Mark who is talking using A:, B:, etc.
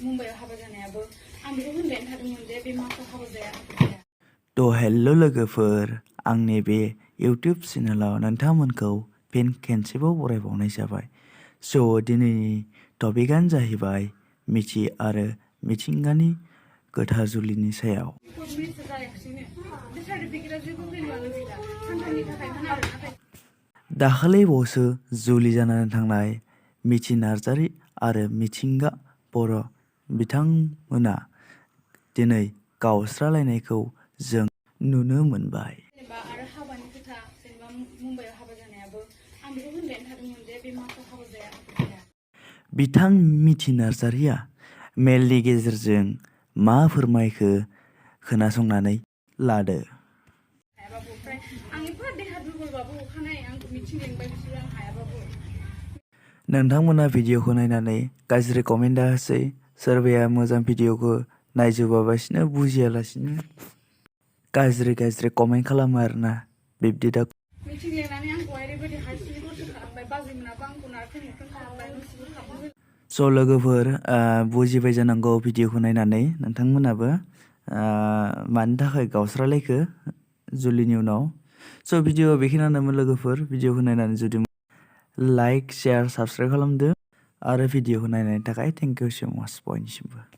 A: मुंबईआव हाबा जानायाबो आं बेखौ होनबायानो थादोंमोन जे बे माखौ हाबा जाया।
B: थ' हेल' लोगोफोर, आंनि बे इउटिउब चेनेलाव नोंथांमोनखौ फिन खेनसेबाव बरायबावनाय जाबाय। स' दिनैनि टपिकआनो जाहैबाय मिथि आरो मिथिंगानि गोथार जुलिनि सायाव। दाखालि बावैसो जुलि जानानै थांनाय मिथि नार्जारी आरो मिथिंगा बर' बिथांमोना दिनै गावस्रालायनायखौ जों नुनो मोनबाय।
A: आरो हाबानि खोथा जेनेबा मुंबईआव हाबा जानायाबो आं बेखौ होनबायानो थादोंमोन जे बे माखौ हाबा जाया।
B: बिथां मिथि नार्जारीया मेलनि गेजेरजों मा फोरमायखो खोनासंनानै लादो। नोंथांमोना भिडिअखौ नायनानै गाज्रि कमेन्ट दाहोसै। सोरबाया मोजां भिडिअखौ नायजोबाबासिनो बुजियालासिनो गाज्रि कमेन्ट खालामो आरोना। बिब्दि दा स' लोगोफोर बुजिबाय जानांगौ भिडिअखौ नायनानै नोंथांमोनाबो मानि थाखाय गावस्रालायखो जुलिनि उनाव। स' भिडिअ बेखिनियानोमोन लोगोफोर। भिडिअखौ नायनानै जुदि लाइक, शेयार, साबस्क्राइब खालामदो आरो भिडिअखौ नायनायनि थाखाय थेंक इउ सो माच बयनिसिमबो।